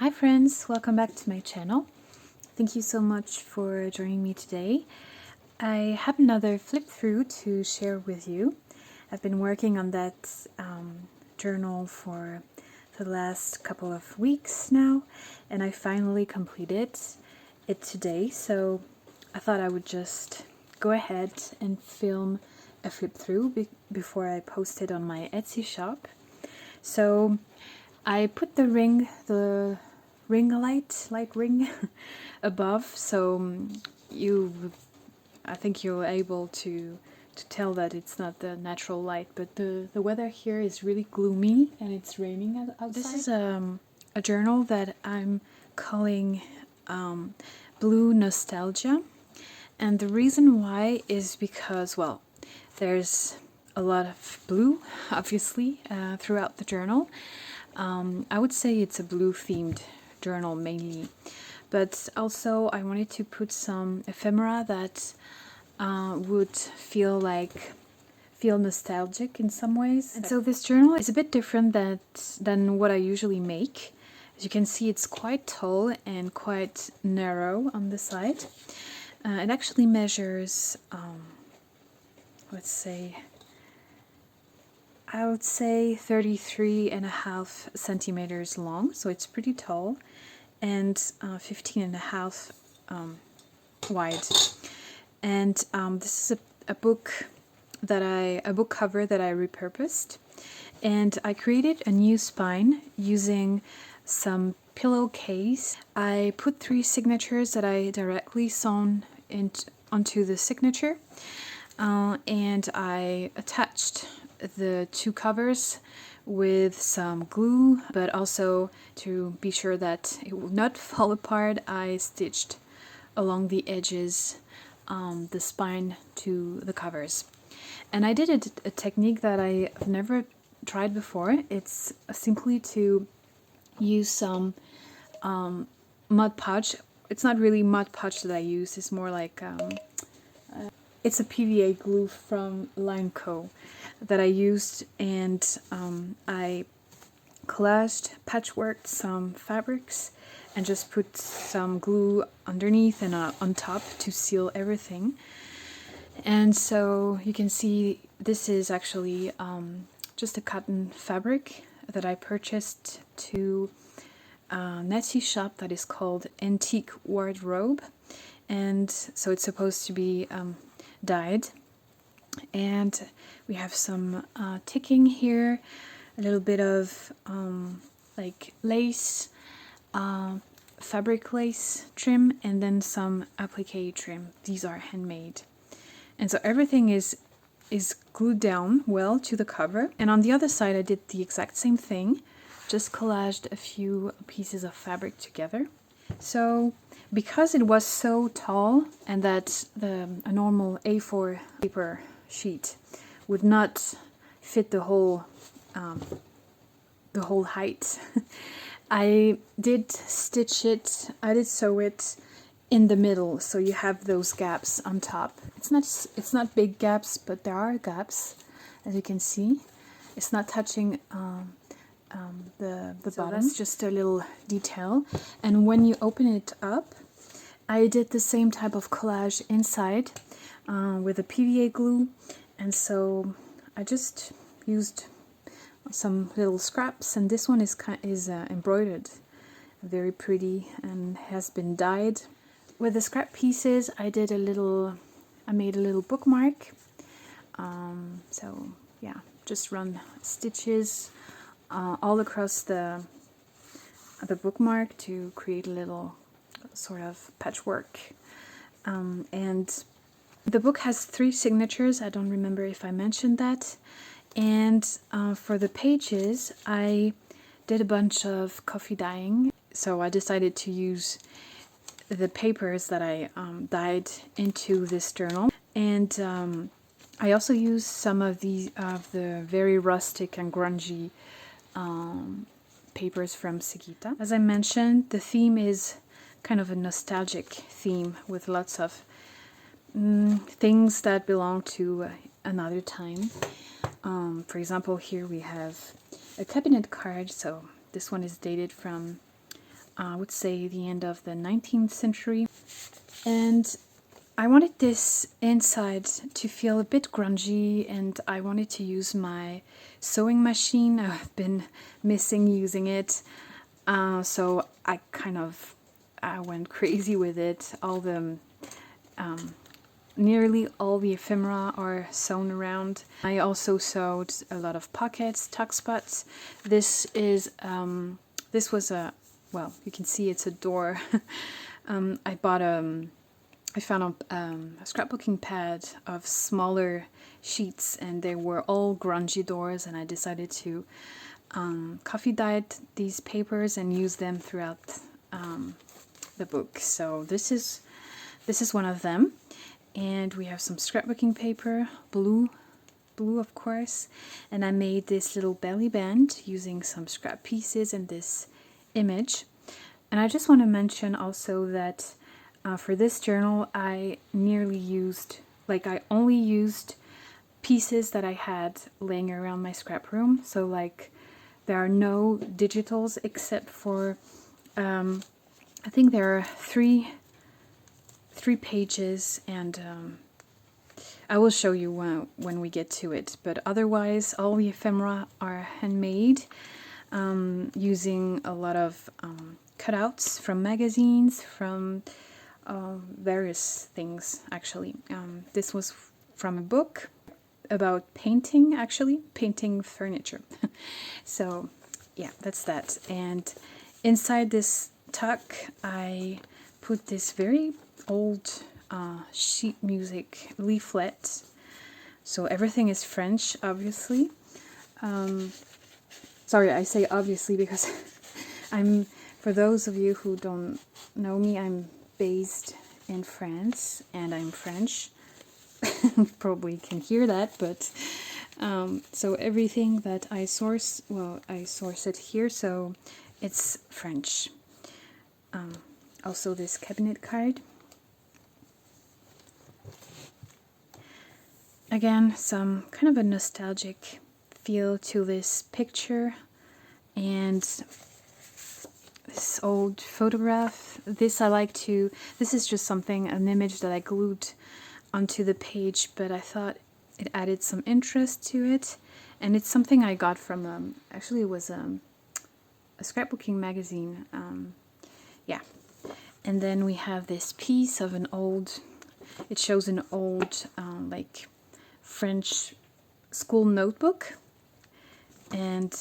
Hi friends, welcome back to my channel. Thank you so much for joining me today. I have another flip through to share with you. I've been working on that journal for the last couple of weeks now, and I finally completed it today, so I thought I would just go ahead and film a flip through before I post it on my Etsy shop. So I put the ring light ring above, so I think you're able to tell that it's not the natural light, but the weather here is really gloomy and it's raining outside. This is a journal that I'm calling Blue Nostalgia, and the reason why is because, well, there's a lot of blue, obviously, throughout the journal. I would say it's a blue themed journal mainly, but also I wanted to put some ephemera that would feel nostalgic in some ways. And so this journal is a bit different than what I usually make. As you can see, it's quite tall and quite narrow on the side. It actually measures, let's say, I would say 33.5 centimeters long, so it's pretty tall, and 15.5 wide. And this is a book cover that I repurposed, and I created a new spine using some pillowcase. I put 3 signatures that I directly sewn onto the signature, and I attached the 2 covers with some glue, but also to be sure that it will not fall apart, I stitched along the edges the spine to the covers. And I did a technique that I've never tried before. It's simply to use some Mod Podge. It's not really Mod Podge that I use, it's more like it's a PVA glue from Line Co. that I used, and I collaged, patchworked some fabrics and just put some glue underneath and on top to seal everything. And so you can see this is actually just a cotton fabric that I purchased to an Etsy shop that is called Antique Wardrobe, and so it's supposed to be dyed. And we have some ticking here, a little bit of like lace, fabric lace trim, and then some applique trim. These are handmade, and so everything is glued down well to the cover. And on the other side I did the exact same thing, just collaged a few pieces of fabric together. So because it was so tall and that a normal A4 paper sheet would not fit the whole height, I did sew it in the middle, so you have those gaps on top. It's not big gaps, but there are gaps, as you can see. It's not touching the bottom. That's just a little detail. And when you open it up, I did the same type of collage inside with a PVA glue, and so I just used some little scraps, and this one is embroidered, very pretty, and has been dyed. With the scrap pieces, I made a little bookmark. So yeah, just run stitches all across the bookmark to create a little sort of patchwork. And the book has 3 signatures. I don't remember if I mentioned that. And for the pages, I did a bunch of coffee dyeing. So I decided to use the papers that I dyed into this journal. And I also used some of the very rustic and grungy papers from Sigita. As I mentioned, the theme is kind of a nostalgic theme with lots of things that belong to another time. For example, here we have a cabinet card. So this one is dated from I would say the end of the 19th century. And I wanted this inside to feel a bit grungy, and I wanted to use my sewing machine. I've been missing using it, so I went crazy with it. Nearly all the ephemera are sewn around. I also sewed a lot of pockets, tuck spots. This was a, well, you can see it's a door. I found a scrapbooking pad of smaller sheets, and they were all grungy doors, and I decided to coffee dyed these papers and use them throughout the book. So this is one of them. And we have some scrapbooking paper, blue of course, and I made this little belly band using some scrap pieces and this image. And I just want to mention also that for this journal I only used pieces that I had laying around my scrap room. So like there are no digitals except for I think there are three pages, and I will show you when we get to it. But otherwise, all the ephemera are handmade, using a lot of cutouts from magazines, from various things actually. This was from a book about painting, actually, painting furniture. So yeah, that's that. And inside this tuck, I put this very old sheet music leaflet. So everything is French, obviously. Sorry, I say obviously because for those of you who don't know me, I'm based in France and I'm French. You probably can hear that, but so everything that I source, well, I source it here, so it's French. Also this cabinet card. Again, some kind of a nostalgic feel to this picture, and this old photograph. This is just an image that I glued onto the page, but I thought it added some interest to it, and it's something I got from, actually it was a scrapbooking magazine. Yeah. And then we have this piece of it shows an old, like French school notebook, and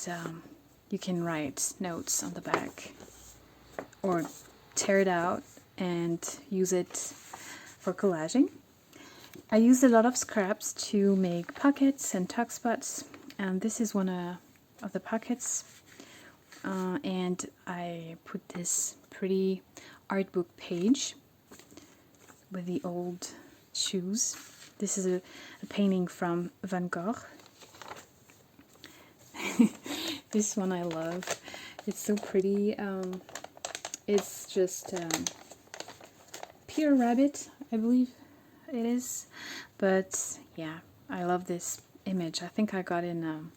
you can write notes on the back or tear it out and use it for collaging. I used a lot of scraps to make pockets and tuck spots, and this is one of the pockets, and I put this pretty art book page with the old shoes. This is a painting from Van Gogh. This one I love. It's so pretty. It's just Peter Rabbit, I believe it is. But yeah, I love this image. I think I got in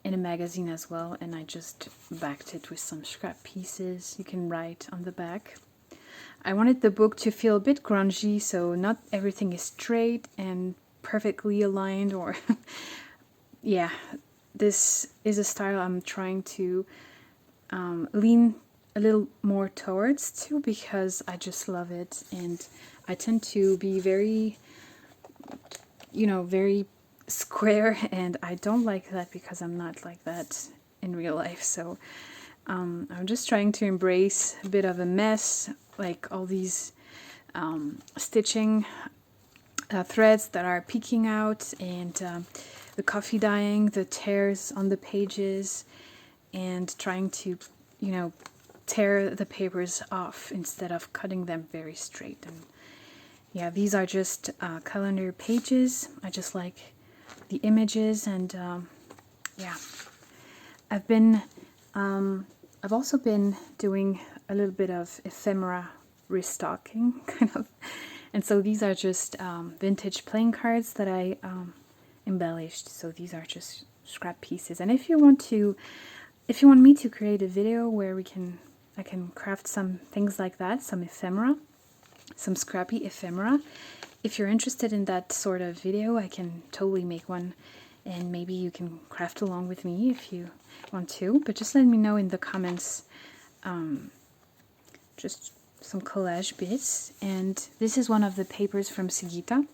a magazine as well, and I just backed it with some scrap pieces. You can write on the back. I wanted the book to feel a bit grungy, so not everything is straight and perfectly aligned, or yeah, this is a style I'm trying to lean a little more towards too, because I just love it, and I tend to be very, very square, and I don't like that because I'm not like that in real life. So I'm just trying to embrace a bit of a mess, like all these stitching threads that are peeking out, and the coffee dyeing, the tears on the pages, and trying to, tear the papers off instead of cutting them very straight. And yeah, these are just calendar pages. I just like the images, and yeah, I've also been doing a little bit of ephemera restocking, kind of. And so these are just vintage playing cards that I embellished. So these are just scrap pieces. And if you want me to create a video where we can I can craft some things like that, some ephemera, some scrappy ephemera. If you're interested in that sort of video, I can totally make one, and maybe you can craft along with me if you want to, but just let me know in the comments just some collage bits. And this is one of the papers from Sigita,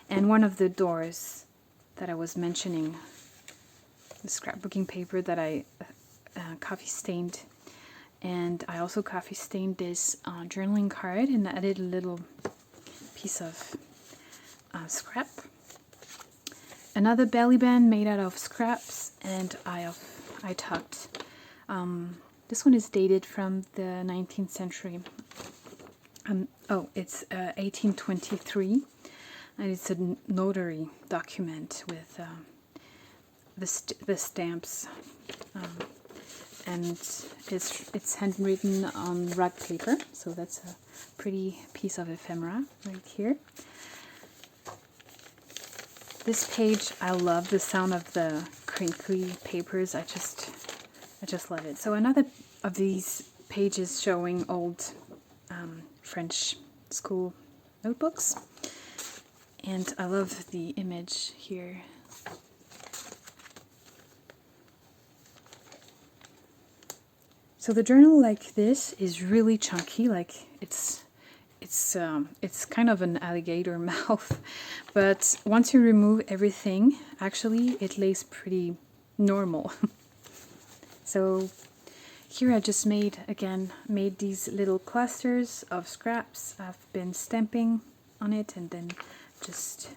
and one of the doors that I was mentioning, the scrapbooking paper that I coffee stained. And I also coffee stained this journaling card and added a little piece of scrap. Another belly band made out of scraps, and I tucked. This one is dated from the 19th century. It's 1823, and it's a notary document with the stamps, and it's handwritten on rag paper, so that's a pretty piece of ephemera right here. This page, I love the sound of the crinkly papers. I just love it. So another of these pages showing old French school notebooks, and I love the image here. So the journal like this is really chunky, like it's kind of an alligator mouth, but once you remove everything, actually it lays pretty normal. So here I just made these little clusters of scraps. I've been stamping on it and then just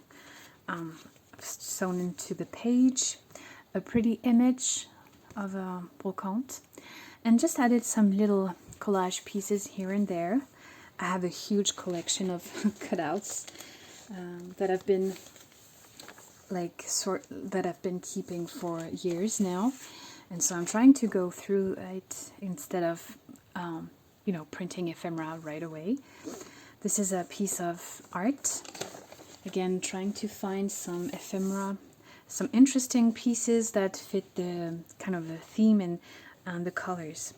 sewn into the page a pretty image of a brocante, and just added some little collage pieces here and there. I have a huge collection of cutouts that I've been keeping for years now, and so I'm trying to go through it instead of printing ephemera right away. This is a piece of art, again trying to find some ephemera, some interesting pieces that fit the kind of the theme and the colors.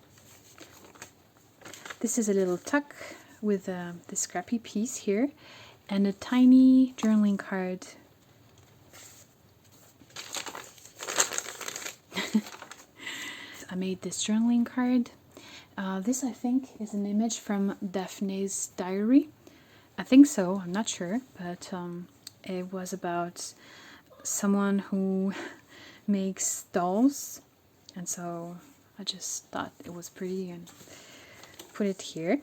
This is a little tuck with the scrappy piece here, and a tiny journaling card. I made this journaling card. This, I think, is an image from Daphne's diary. I think so, I'm not sure, but it was about someone who makes dolls, and so I just thought it was pretty and put it here.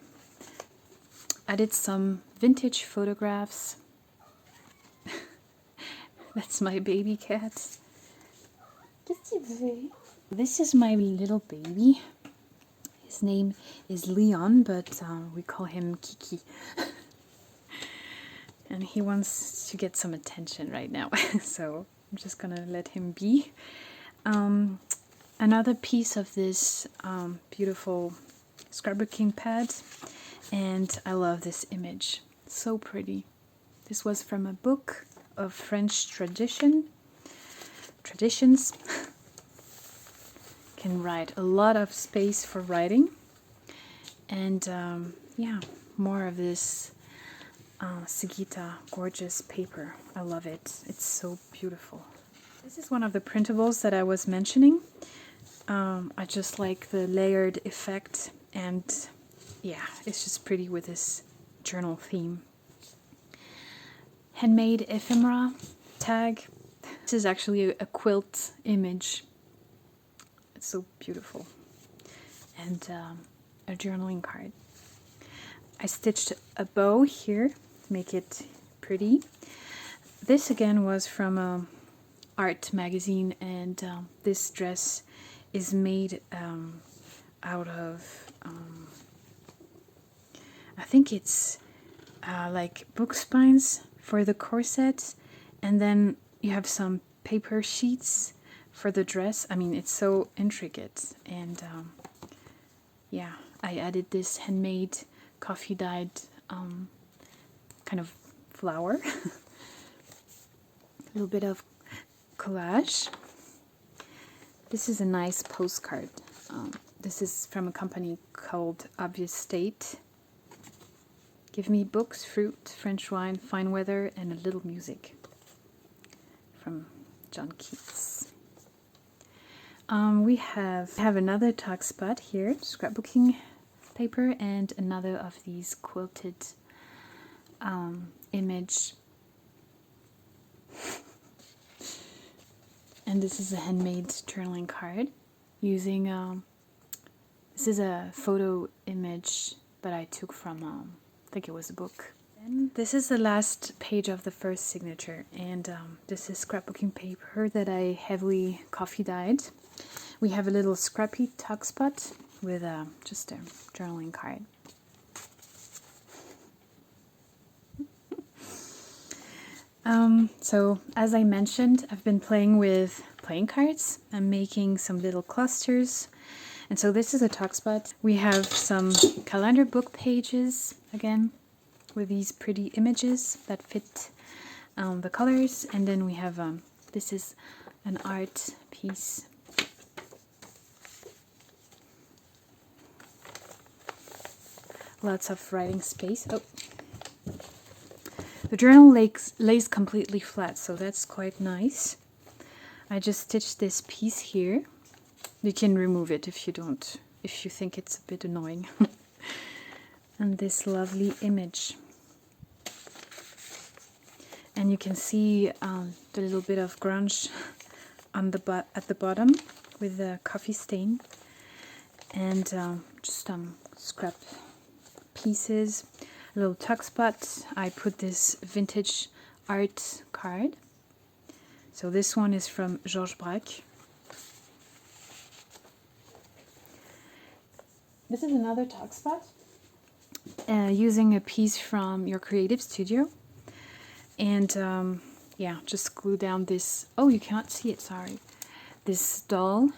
Added some vintage photographs. That's my baby cat. This is my little baby. His name is Leon, but we call him Kiki. And he wants to get some attention right now, so I'm just gonna let him be. Another piece of this beautiful scrapbooking pad, and I love this image, so pretty. This was from a book of French traditions. Can write a lot of space for writing, and yeah, more of this Sigita gorgeous paper. I love it, it's so beautiful. This is one of the printables that I was mentioning. I just like the layered effect, and yeah, it's just pretty with this journal theme. Handmade ephemera tag. This is actually a quilt image. It's so beautiful. And a journaling card. I stitched a bow here to make it pretty. This again was from a art magazine, and this dress is made out of I think it's like book spines for the corset, and then you have some paper sheets for the dress. I mean, it's so intricate, and yeah, I added this handmade coffee dyed kind of flower. A little bit of collage. This is a nice postcard. This is from a company called Obvious State. Give me books, fruit, French wine, fine weather, and a little music. From John Keats. We have another tuck spot here, scrapbooking paper, and another of these quilted image. And this is a handmade journaling card using, this is a photo image that I took from, I think it was a book. And this is the last page of the first signature, and this is scrapbooking paper that I heavily coffee dyed. We have a little scrappy tuck spot with just a journaling card. So as I mentioned, I've been playing with playing cards. I'm making some little clusters. And so this is a tuck spot. We have some calendar book pages, again, with these pretty images that fit the colors. And then we have, this is an art piece. Lots of writing space. Oh. The journal lays completely flat, so that's quite nice. I just stitched this piece here. You can remove it if you don't, if you think it's a bit annoying. And this lovely image. And you can see the little bit of grunge on the at the bottom with the coffee stain. And just scrap pieces. A little tuck spot. I put this vintage art card. So this one is from Georges Braque. This is another tuck spot using a piece from your creative studio. And yeah, just glue down this, oh, you can't see it, sorry. This doll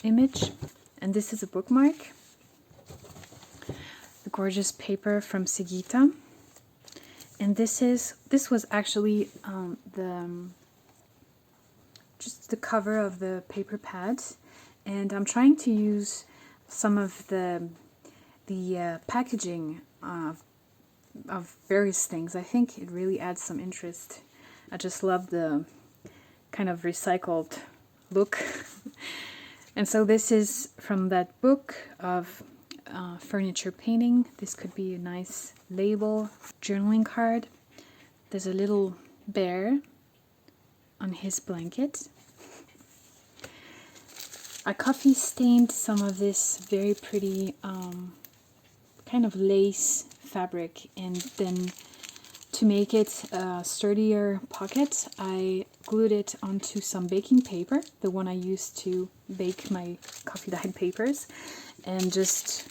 image. And this is a bookmark. The gorgeous paper from Sigita. And this was actually just the cover of the paper pad. And I'm trying to use some of the packaging of various things. I think it really adds some interest. I just love the kind of recycled look. And so this is from that book of furniture painting. This could be a nice label. Journaling card. There's a little bear on his blanket. I coffee stained some of this very pretty kind of lace fabric, and then to make it a sturdier pocket, I glued it onto some baking paper, the one I used to bake my coffee dyed papers, and just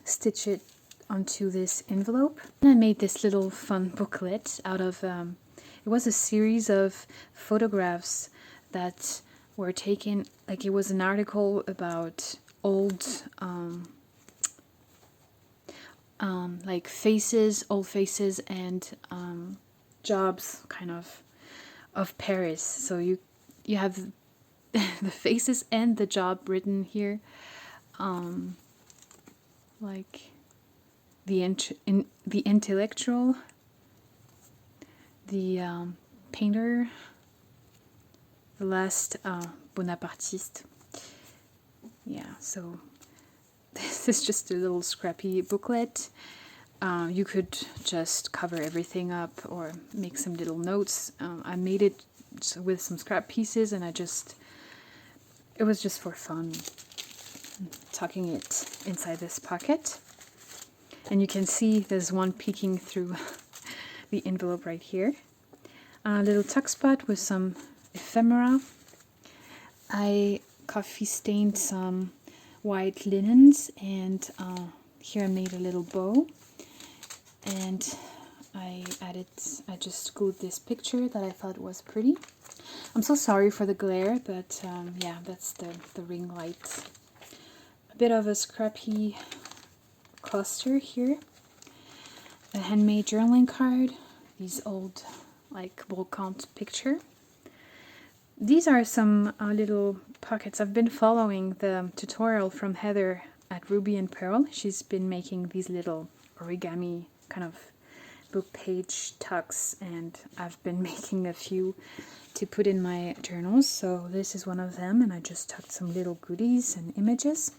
stitch it onto this envelope. And I made this little fun booklet out of, it was a series of photographs that were taken, like it was an article about old, like old faces and jobs kind of Paris. So you have the faces and the job written here, like the intellectual, the painter, the last Bonapartiste. Yeah, so this is just a little scrappy booklet. You could just cover everything up or make some little notes. I made it with some scrap pieces, and it was just for fun, tucking it inside this pocket. And you can see there's one peeking through the envelope right here. A little tuck spot with some ephemera. I coffee stained some white linens, and here I made a little bow, and I just glued this picture that I thought was pretty. I'm so sorry for the glare, but yeah, that's the ring light. A bit of a scrappy cluster here. A handmade journaling card. These old, like, Brocante picture. These are some little pockets. I've been following the tutorial from Heather at Ruby and Pearl. She's been making these little origami kind of book page tucks, and I've been making a few to put in my journals. So this is one of them, and I just tucked some little goodies and images.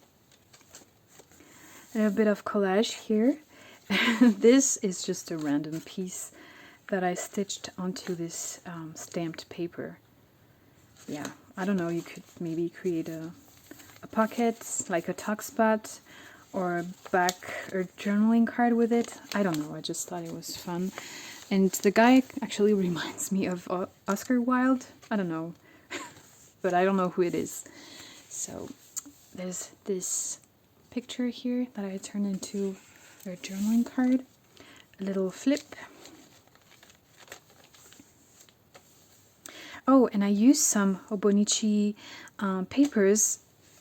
A bit of collage here. This is just a random piece that I stitched onto this stamped paper. Yeah, I don't know, you could maybe create a pocket, like a tuck spot, or a back or journaling card with it. I don't know, I just thought it was fun. And the guy actually reminds me of Oscar Wilde. I don't know, but I don't know who it is. So there's this picture here that I turned into a journaling card. A little flip. Oh, and I used some Obonichi papers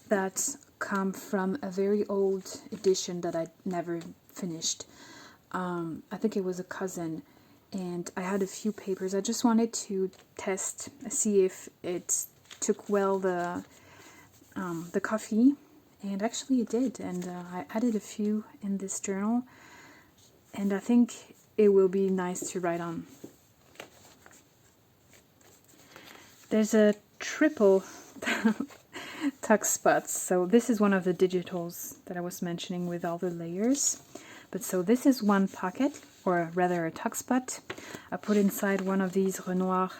that come from a very old edition that I never finished. I think it was a cousin, and I had a few papers. I just wanted to test, see if it took well the coffee, and actually it did. And I added a few in this journal, and I think it will be nice to write on. There's a triple tuck spots. So this is one of the digitals that I was mentioning with all the layers. But so this is one pocket, or rather a tuck spot. I put inside one of these Renoir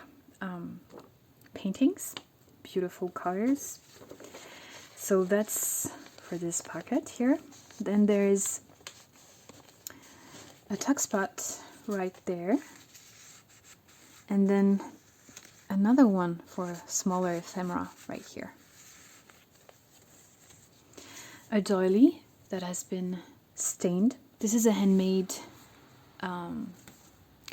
paintings. Beautiful colors. So that's for this pocket here. Then there is a tuck spot right there. And then another one for a smaller ephemera right here. A doily that has been stained. This is a handmade kind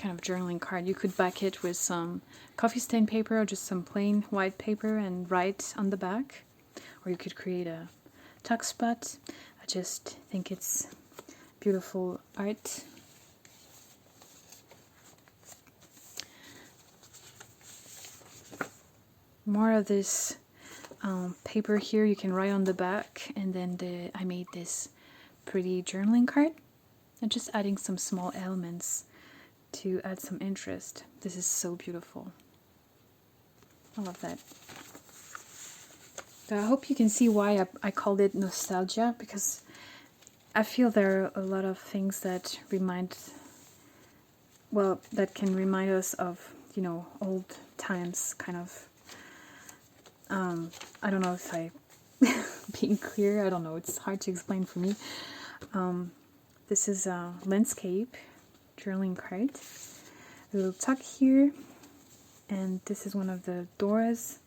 of journaling card. You could back it with some coffee stain paper or just some plain white paper and write on the back. Or you could create a tuck spot. I just think it's beautiful art. More of this paper here. You can write on the back, and then I made this pretty journaling card. And just adding some small elements to add some interest. This is so beautiful. I love that. So I hope you can see why I called it nostalgia, because I feel there are a lot of things that that can remind us of, you know, old times, kind of. I don't know if I being clear. I don't know. It's hard to explain for me. This is a landscape journaling card. A little tuck here, and this is one of the doors.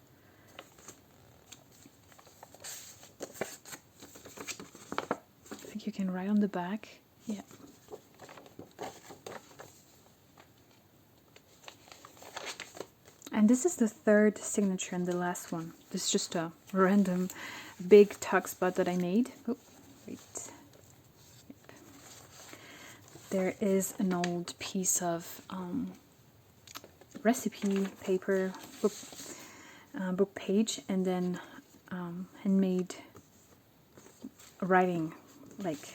I think you can write on the back. Yeah. And this is the third signature and the last one. This is just a random big tuck spot that I made. Oh, wait. Yep. There is an old piece of recipe paper, book page, and then handmade writing, like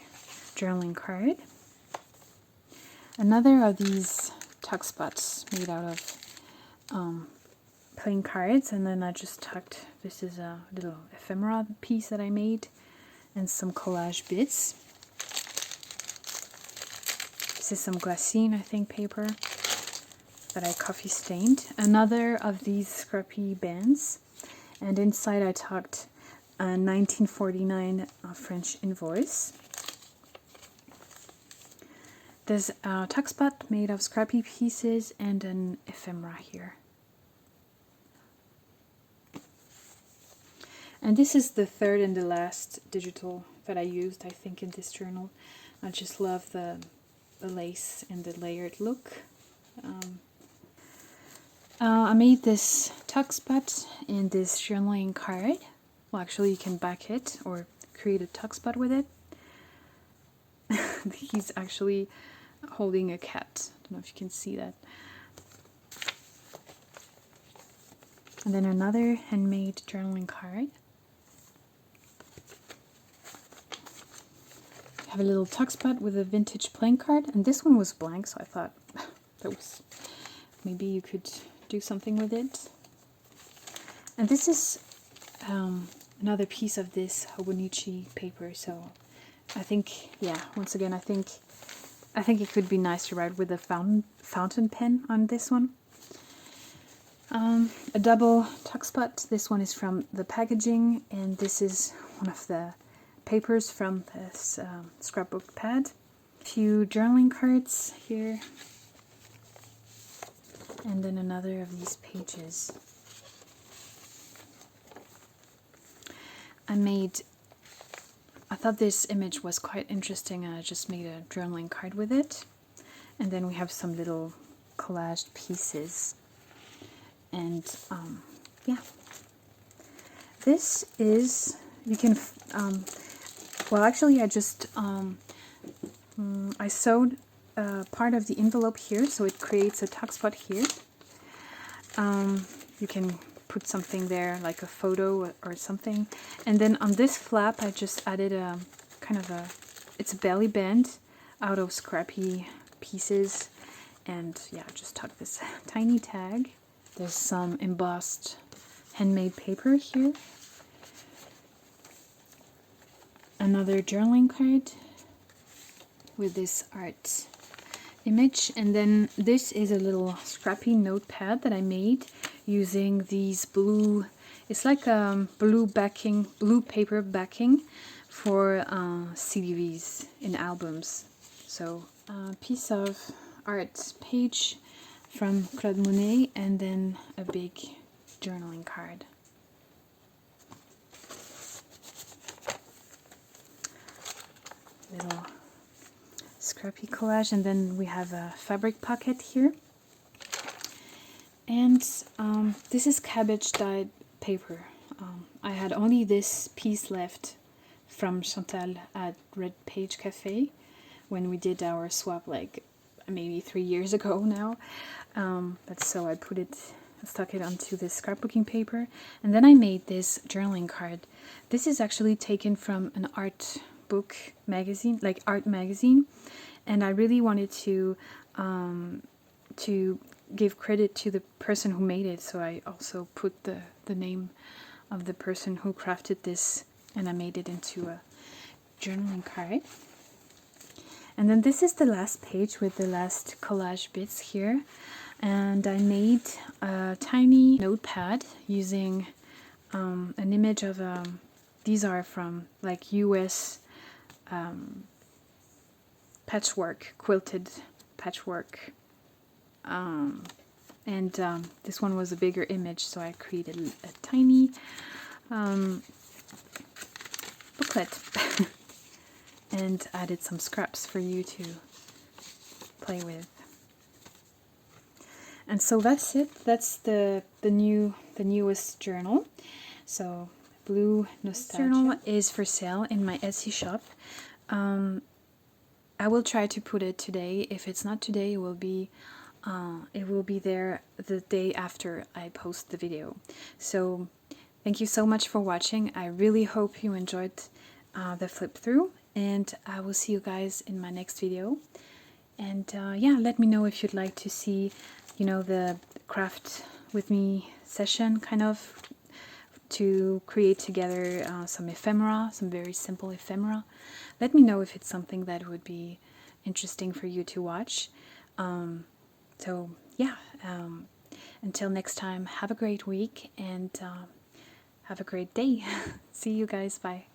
journaling card. Another of these tuck spots made out of plain cards, and then I just tucked, this is a little ephemera piece that I made, and some collage bits. This is some glassine, I think, paper that I coffee stained. Another of these scrappy bands, and inside I tucked a 1949 French invoice. There's a tuck spot made of scrappy pieces and an ephemera here. And this is the third and the last digital that I used, I think, in this journal. I just love the lace and the layered look. I made this tuck spot in this journaling card. Well, actually, you can back it or create a tuck spot with it. He's actually holding a cat. I don't know if you can see that. And then another handmade journaling card. Have a little tuck spot with a vintage playing card, and this one was blank, so I thought that was maybe you could do something with it. And this is another piece of this Hobonichi paper, so I think, yeah, once again, I think it could be nice to write with a fountain pen on this one. A double tuck spot. This one is from the packaging, and this is one of the papers from this scrapbook pad. A few journaling cards here, and then another of these pages. I thought this image was quite interesting, and I just made a journaling card with it. And then we have some little collaged pieces. And yeah, this is, you can, well, actually I just, I sewed part of the envelope here, so it creates a tuck spot here. You can put something there, like a photo or something. And then on this flap, I just added a kind of a, it's a belly band out of scrappy pieces. And yeah, just tuck this tiny tag. There's some embossed handmade paper here. Another journaling card with this art image. And then this is a little scrappy notepad that I made using these blue, it's like blue paper backing for CDVs in albums. So a piece of art page from Claude Monet, and then a big journaling card. Little scrappy collage, and then we have a fabric pocket here. And this is cabbage dyed paper. I had only this piece left from Chantal at Red Page Cafe when we did our swap, like maybe 3 years ago now. But so I stuck it onto this scrapbooking paper, and then I made this journaling card. This is actually taken from an art book magazine, like art magazine, and I really wanted to give credit to the person who made it, so I also put the name of the person who crafted this, and I made it into a journaling card. And then this is the last page with the last collage bits here, and I made a tiny notepad using an image of these are from like US patchwork, quilted patchwork, and this one was a bigger image, so I created a tiny booklet and added some scraps for you to play with. And so that's it. That's the newest journal. So Blue Nostalgia. This journal is for sale in my Etsy shop. I will try to put it today. If it's not today, it will be there the day after I post the video. So thank you so much for watching. I really hope you enjoyed the flip through, and I will see you guys in my next video. And yeah, let me know if you'd like to see, you know, the craft with me session, kind of, to create together some ephemera, some very simple ephemera. Let me know if it's something that would be interesting for you to watch. So yeah, until next time, have a great week, and have a great day. See you guys. Bye.